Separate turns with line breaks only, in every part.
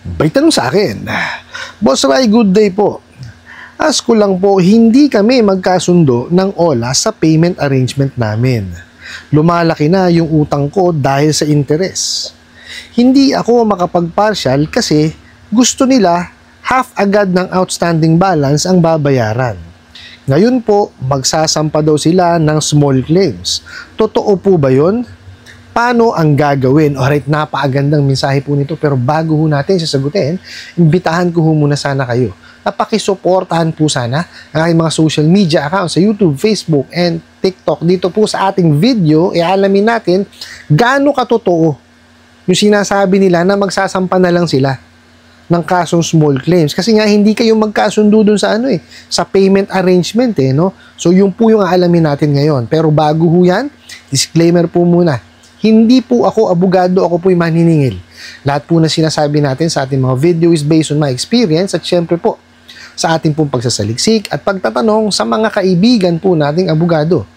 May tanong sa akin, Boss Ray, good day po. Ask ko lang po, hindi kami magkasundo ng OLA sa payment arrangement namin. Lumalaki na yung utang ko dahil sa interes. Hindi ako makapag-partial kasi gusto nila half agad ng outstanding balance ang babayaran. Ngayon po, magsasampa daw sila ng small claims. Totoo po ba yun? Paano ang gagawin? Alright, napakagandang mensahe po nito, pero bago ho natin sasagutin, imbitahan ko ho muna sana kayo. Napakisuportahan po sana ang aking mga social media accounts sa YouTube, Facebook, and TikTok. Dito po sa ating video, alamin natin gaano katotoo yung sinasabi nila na magsasampa na lang sila ng kasong small claims. Kasi nga, hindi kayo magkasundo dun sa sa payment arrangement no? So, yun po yung aalamin natin ngayon. Pero bago ho yan, disclaimer po muna. Hindi po ako abogado, ako po'y maniningil. Lahat po na sinasabi natin sa ating mga video is based on my experience at syempre po, sa ating pong pagsasaliksik at pagtatanong sa mga kaibigan po nating abogado.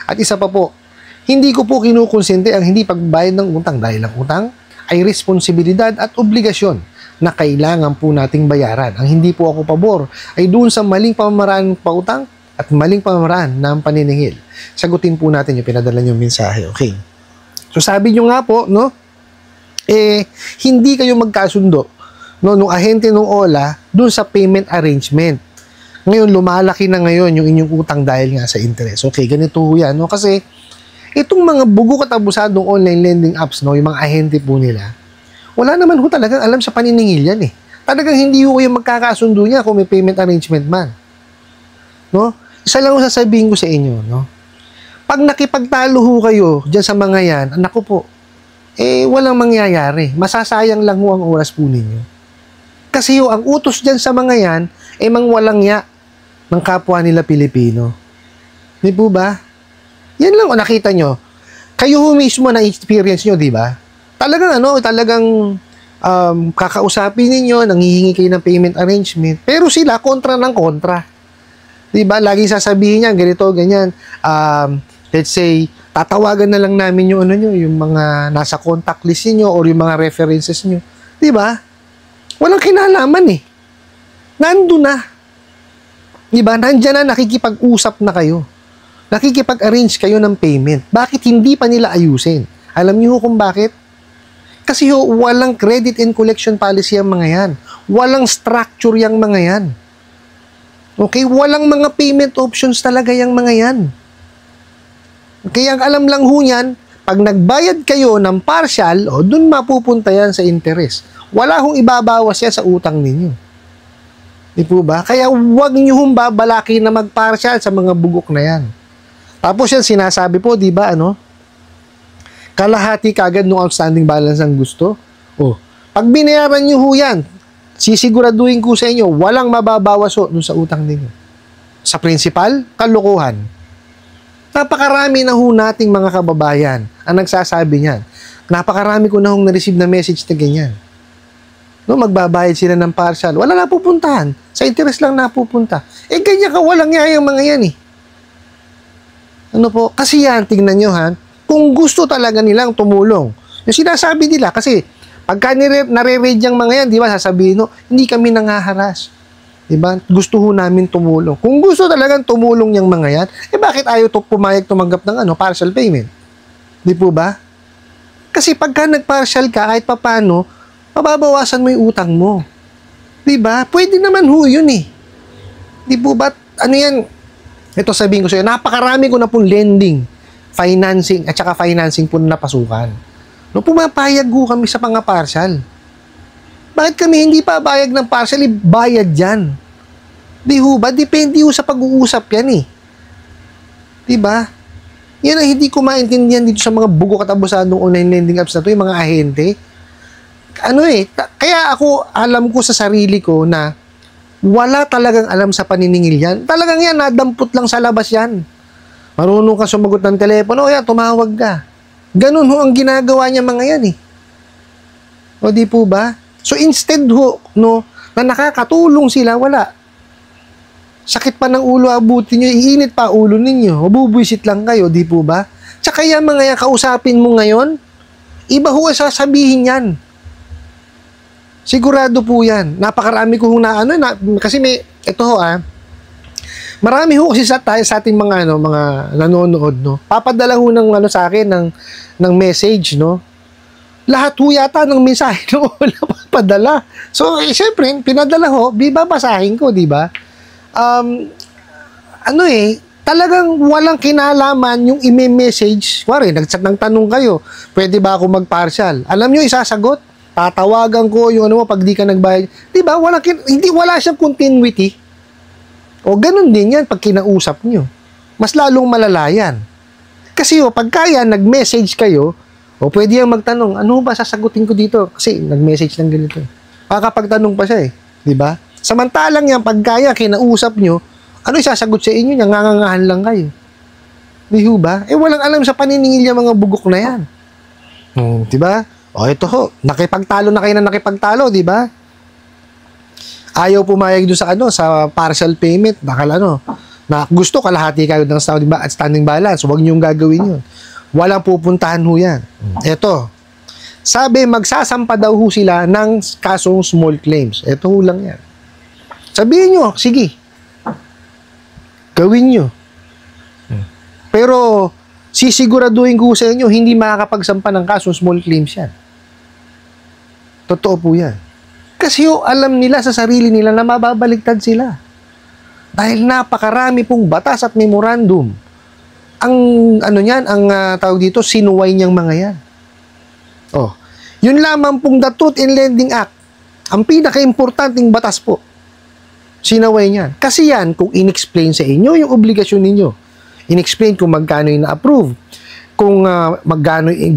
At isa pa po, hindi ko po kinukonsente ang hindi pagbayad ng utang dahil ang utang ay responsibilidad at obligasyon na kailangan po nating bayaran. Ang hindi po ako pabor ay doon sa maling pamamaraan ng pautang at maling pamamaraan ng paniningil. Sagutin po natin yung pinadala niyong mensahe, okay? So sabi nyo nga po, hindi kayo magkasundo nung ahente ng OLA dun sa payment arrangement. Ngayon, lumalaki na ngayon yung inyong utang dahil nga sa interest. Okay, ganito ho yan, Kasi itong mga bugo katabusadong online lending apps, yung mga ahente po nila, wala naman ho talagang alam sa paniningil yan Talagang hindi ho kayo magkakasundo niya kung may payment arrangement man. Isa lang ho sasabihin ko sa inyo, Pag nakipagtalo ho kayo dyan sa mga yan, anak ko po, walang mangyayari. Masasayang lang ho ang oras po ninyo. Kasi ho, ang utos dyan sa mga yan, mangwalang ya ng kapwa nila Pilipino. Di po ba? Yan lang, nakita nyo. Kayo ho mismo na experience nyo, di ba? Talagang kakausapin ninyo, nanghihingi kayo ng payment arrangement, pero sila kontra ng kontra. Di ba? Lagi sasabihin niya, ganito, ganyan, let's say, tatawagan na lang namin yung yung mga nasa contact list niyo or yung mga references niyo. 'Di ba? Walang kinalaman Nandun na. 'Di ba? Nandiyan na, nakikipag-usap na kayo. Nakikipag-arrange kayo ng payment. Bakit hindi pa nila ayusin? Alam niyo kung bakit? Kasi walang credit and collection policy ang mga yan. Walang structure yang mga yan. Okay? Walang mga payment options talaga yang mga yan. Kaya ang alam lang ho yan, pag nagbayad kayo ng partial, dun mapupunta yan sa interest. Wala hong ibabawas yan sa utang ninyo. Di po ba? Kaya huwag nyo hong babalaki na mag-partial sa mga bugok na yan. Tapos yan sinasabi po, di ba, kalahati kagad ng outstanding balance ang gusto. Pag binayaran nyo ho yan, sisiguraduhin ko sa inyo, walang mababawas dun sa utang ninyo. Sa principal, kalokohan. Napakarami na ho nating mga kababayan ang nagsasabi niyan. Napakarami ko na hong na-receive na message na ganyan. Magbabayad sila ng partial. Wala napupuntahan. Sa interest lang napupunta. Ganyan ka, walang yayang mga yan Kasi yan, tingnan nyo kung gusto talaga nilang tumulong. Yung sinasabi nila, kasi pagka nare-read yung mga yan, di ba, sasabihin hindi kami nangaharas. Diba? Gusto ho namin tumulong. Kung gusto talagang tumulong yung mga yan, bakit ayaw pumayag tumanggap ng partial payment? Di po ba? Kasi pagka nag-partial ka, kahit papano, mababawasan mo yung utang mo. Di ba? Pwede naman ho yun Di po ba? Ito sabihin ko sa iyo, napakarami ko na pong lending, financing, at saka financing po na napasukan. Pumapayag ho kami sa mga partial. Bakit kami hindi pa bayag ng partial? Bayad yan. Di ho ba? Depende ho sa pag-uusap yan Di ba? Yan ang hindi ko maintindihan dito sa mga bugo katabusadong online lending apps na to, yung mga ahente. Kaya ako, alam ko sa sarili ko na wala talagang alam sa paniningil yan. Talagang yan, nadampot lang sa labas yan. Marunong ka sumagot ng telepono, tumawag ka. Ganun ho ang ginagawa niya mga yan di po ba? So instead na nakakatulong sila, wala. Sakit pa ng ulo abutin nyo, iinit pa ulo ninyo, mabubwisit lang kayo, di po ba? Tsaka yan mga yan, kausapin mo ngayon, iba ho sasabihin yan. Sigurado po yan. Napakarami ko na kasi ito ho marami ho kasi sa ating mga mga nanonood, no. Papadala ho ng sa akin ng message, no. Lahat ho yata ng mensahe no napapadala. So, syempre, pinadala ho, babasahin ko, di ba? Talagang walang kinalaman yung i-message. Kuwari, nag-chat ng tanong kayo, pwede ba ako mag-partial? Alam nyo, isasagot, tatawagan ko yung pag di ka nagbayad. Diba? Wala siyang continuity. O, ganun din yan pag kinausap nyo. Mas lalong malalayan. Kasi pagkaya nag-message kayo, pwede yung magtanong, ano ba sasagutin ko dito? Kasi nag-message ng ganito. Makakapagtanong pa siya Diba? Samantalang yan, pagkaya kinausap nyo, ano isasagot sa inyo? Nangangangahan lang kayo. Di ba? Walang alam sa paniningil yung mga bugok na yan. Diba? Ito ho. Nakipagtalo na kayo na nakipagtalo, di ba? Ayaw pumayag doon sa partial payment. Na gusto kalahati kayo ng outstanding balance. Huwag niyong gagawin yun. Walang pupuntahan ho yan. Ito. Sabi, magsasampa daw ho sila ng kasong small claims. Ito ho lang yan. Sabihin nyo, sige. Gawin nyo. Pero, sisiguraduhin ko sa inyo, hindi makakapagsampa ng kasong small claims yan. Totoo po yan. Kasi alam nila sa sarili nila na mababaligtad sila. Dahil napakarami pong batas at memorandum. Ang, tawag dito, sinuway niyang mga yan. Yun lamang pong the Truth in Lending Act. Ang pinaka-importanting batas po. Sinaway niyan. Kasi yan, kung in-explain sa inyo yung obligasyon ninyo, in-explain kung magkano yung na-approve, kung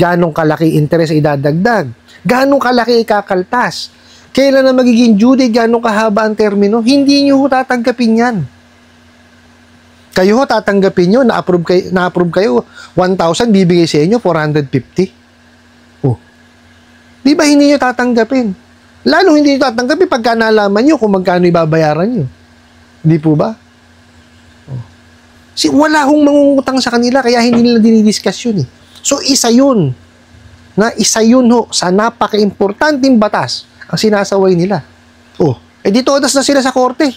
ganong kalaki interest idadagdag, ganong kalaki ikakaltas, kailan na magiging due date, ganong kahaba ang termino, hindi nyo tatanggapin yan. Kayo tatanggapin nyo, na-approve kayo, 1,000, bibigay sa inyo, 450. Di ba hindi nyo tatanggapin? Lalo hindi nyo tatanggapin pagka nalaman nyo kung magkano ibabayaran nyo. Di po ba? Wala hong mangungutang sa kanila, kaya hindi nila dinidiscuss yun So, isa yun ho, sa napaka-importanting batas ang sinasaway nila. Di todas na sila sa korte.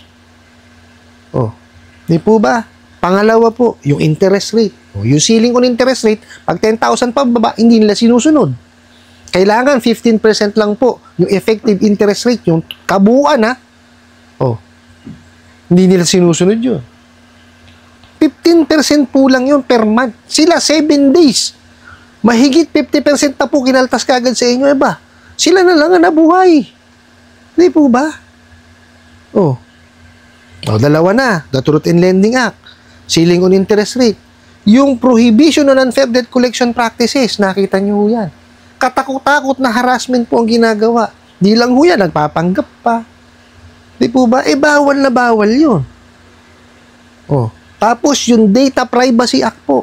Di po ba? Pangalawa po, yung interest rate. Yung ceiling on interest rate, pag 10,000 pa baba, hindi nila sinusunod. Kailangan 15% lang po yung effective interest rate, yung kabuuan hindi nila sinusunod yun. 15% po lang yun per month. Sila 7 days. Mahigit 50% na po kinaltas kagad sa inyo. Sila na lang ang nabuhay. Hindi po ba? Dalawa na. The Truth in Lending Act. Ceiling on interest rate. Yung prohibition on unfair debt collection practices. Nakita nyo yan. Katakot-takot na harassment po ang ginagawa. Di lang ho yan, nagpapanggap pa. Di po ba? Bawal na bawal yun. Tapos yung Data Privacy Act po.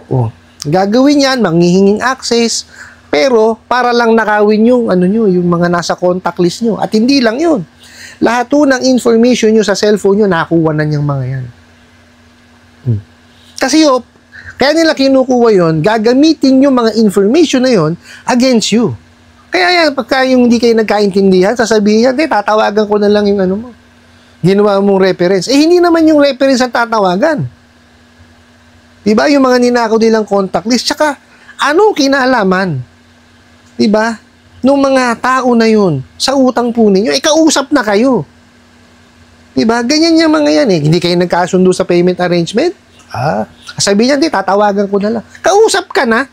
Gagawin yan, manghihinging access, pero para lang nakawin yung yung mga nasa contact list nyo. At hindi lang yun. Lahat po ng information nyo sa cellphone nyo, nakuha na niyang mga yan. Kasi kaya nila kinukuha yun, gagamitin yung mga information na yun against you. Kaya yan, pagka yung hindi kayo nagkaintindihan, sasabihin yan, tatawagan ko na lang yung mo. Ginawa mong reference. Hindi naman yung reference ang tatawagan. Diba? Yung mga ninakaw nilang contact list. Tsaka, anong kinalaman? Diba? Nung mga tao na yun, sa utang po ninyo, kausap na kayo. Diba? Ganyan yung mga yan Hindi kayo nagkasundo sa payment arrangement? Sabihin niyan, tatawagan ko na lang. Kausap ka na.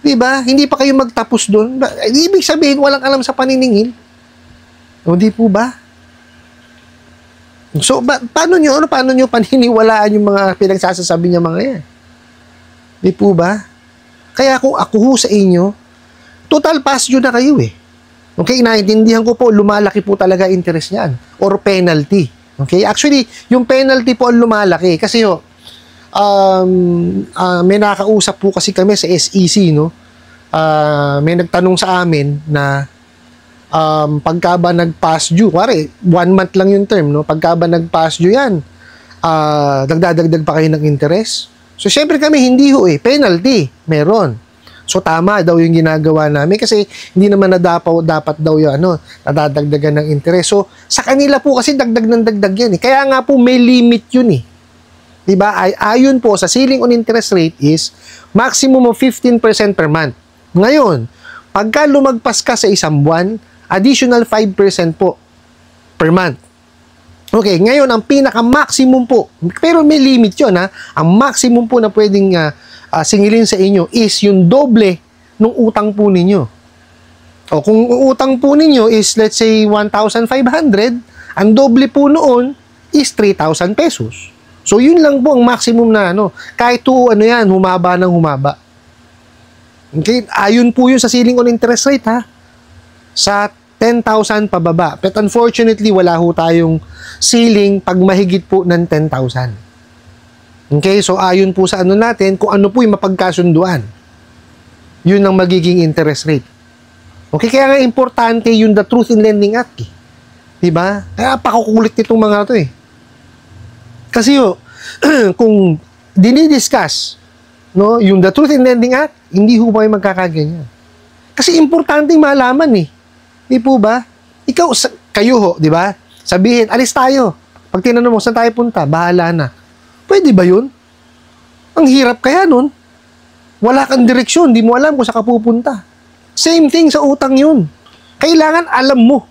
Diba? Hindi pa kayo magtapos doon. Ibig sabihin, walang alam sa paniningil. Di po ba? So, paano nyo paniniwalaan yung mga pinagsasasabi niya mga yan? Di po ba? Kaya kung ako sa inyo, total pass due na kayo Okay, naiintindihan ko po, lumalaki po talaga interest niyan. Or penalty. Okay? Actually, yung penalty po ang lumalaki. Kasi may nakausap po kasi kami sa SEC, may nagtanong sa amin na pagka ba nag-pass due, kuwari, 1 month lang yung term, pagka ba nag-pass due yan, nagdadagdag pa kayo ng interest? So, syempre kami, hindi penalty, meron. So tama daw yung ginagawa namin kasi hindi naman dapat daw yung nadadagdagan ng interest. So sa kanila po kasi dagdag ng dagdag yan eh. Kaya nga po may limit yun eh. Diba? Ayon po sa ceiling on interest rate is maximum of 15% per month. Ngayon, pagka lumagpas ka sa isang buwan, additional 5% po per month. Okay, ngayon ang pinaka-maximum po, pero may limit yun ha, ang maximum po na pwedeng singilin sa inyo is yung doble ng utang po ninyo. O kung utang po ninyo is let's say 1,500, ang doble po noon is 3,000 pesos. So yun lang po ang maximum na kahit yan, humaba ng humaba. Okay, ayon po yun sa ceiling on interest rate ha. Sa 10,000 pababa. But unfortunately, wala ho tayong ceiling pag mahigit po ng 10,000. Okay, so ayon po sa natin, kung ano po yung mapagkasunduan. Yun ang magiging interest rate. Okay, kaya nga importante yung the Truth in Lending Act. Eh. Diba? Kaya pakukulit nitong mga to eh. Kasi kung dinidiscuss yung the Truth in Lending Act, hindi ho ba yung magkakaganyan. Kasi importante malaman eh. Di po ba? Kayo ho, di ba? Sabihin, alis tayo. Pag tinanong mo, saan tayo punta? Bahala na. Pwede ba yun? Ang hirap kaya nun. Wala kang direksyon, di mo alam kung saan ka pupunta. Same thing sa utang yun. Kailangan alam mo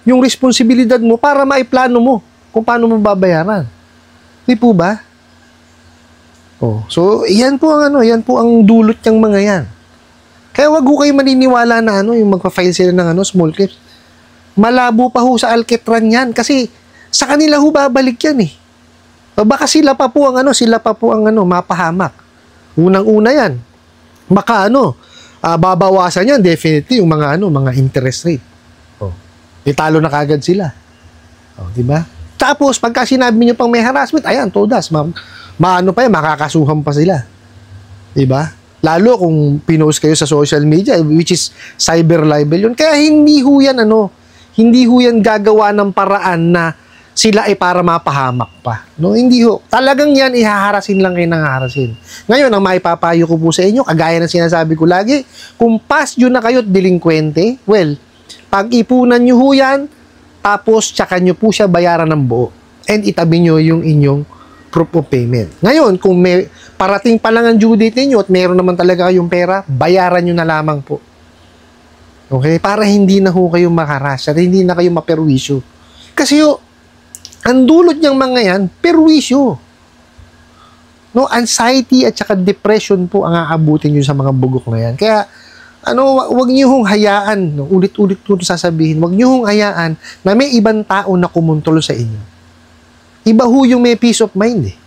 yung responsibilidad mo para maiplano mo kung paano mo babayaran. Di po ba? So, yan po ang dulot ng mga yan. Kaya wag ho kayo maniniwala na yung magpa-file sila ng small claims. Malabo pa ho sa alketran yan kasi sa kanila ho babalik yan eh. O baka sila pa po ang mapahamak. Unang-una yan. Baka babawasan yan definitely yung mga interest rate. Italo na kagad sila. Di ba? Tapos pagka sinabi niyo pang may harassment, ayan, todas, makakasuhan pa sila. Di ba? Lalo kung pinost kayo sa social media, which is cyber libel yun. Kaya hindi ho yan gagawa ng paraan na sila ay para mapahamak pa. Hindi ho. Talagang yan, ihaharasin lang kayo ng harasin. Ngayon, ang maipapayo ko po sa inyo, kagaya ng sinasabi ko lagi, kung past due na kayo at delinquente, well, pag-ipunan nyo ho yan, tapos tsaka nyo po siya bayaran ng buo. And itabi nyo yung inyong proof of payment. Ngayon, kung may parating pa lang ang due date ninyo at meron naman talaga kayong pera, bayaran nyo na lamang po. Okay? Para hindi na ho kayo makaras at hindi na kayo maperwisyo. Kasi ang dulot niyang mga yan, perwisyo. Anxiety at saka depression po ang aabutin nyo sa mga bugok na yan. Kaya, wag niyo hong hayaan, ulit-ulit ko sasabihin, wag niyo hong hayaan na may ibang tao na kumontrol sa inyo. Iba ho yung may peace of mind eh.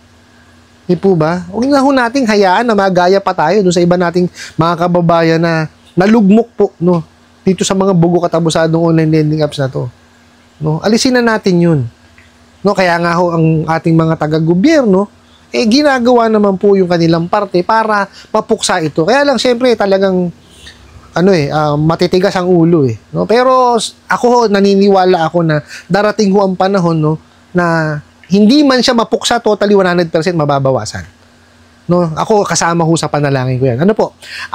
Di po ba? Huwag na ho nating hayaan na magaya pa tayo doon sa iba nating mga kababayan na nalugmok po dito sa mga bugo katabusadong online lending apps na to. Alisin na natin yun. Kaya nga ho ang ating mga taga-gobyerno ginagawa naman po yung kanilang parte para mapuksa ito. Kaya lang siyempre talagang matitigas ang ulo eh. Pero ako naniniwala ako na darating ho ang panahon na hindi man siya mapuksa totally 100% mababawasan. Ako kasama ho sa panalangin ko yan.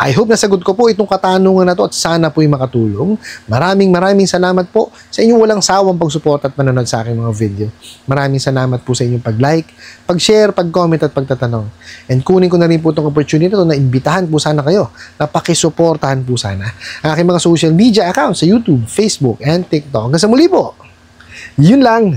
I hope nasagot ko po itong katanungan na to at sana po'y makatulong. Maraming salamat po sa inyong walang sawang pagsuporta at manonood sa aking mga video. Maraming salamat po sa inyong pag-like, pag-share, pag-comment at pagtatanong. And kunin ko na rin po itong opportunity na imbitahan po sana kayo na pakisuportahan po sana ang aking mga social media accounts sa YouTube, Facebook, and TikTok. Hanggang sa muli po. Yun lang.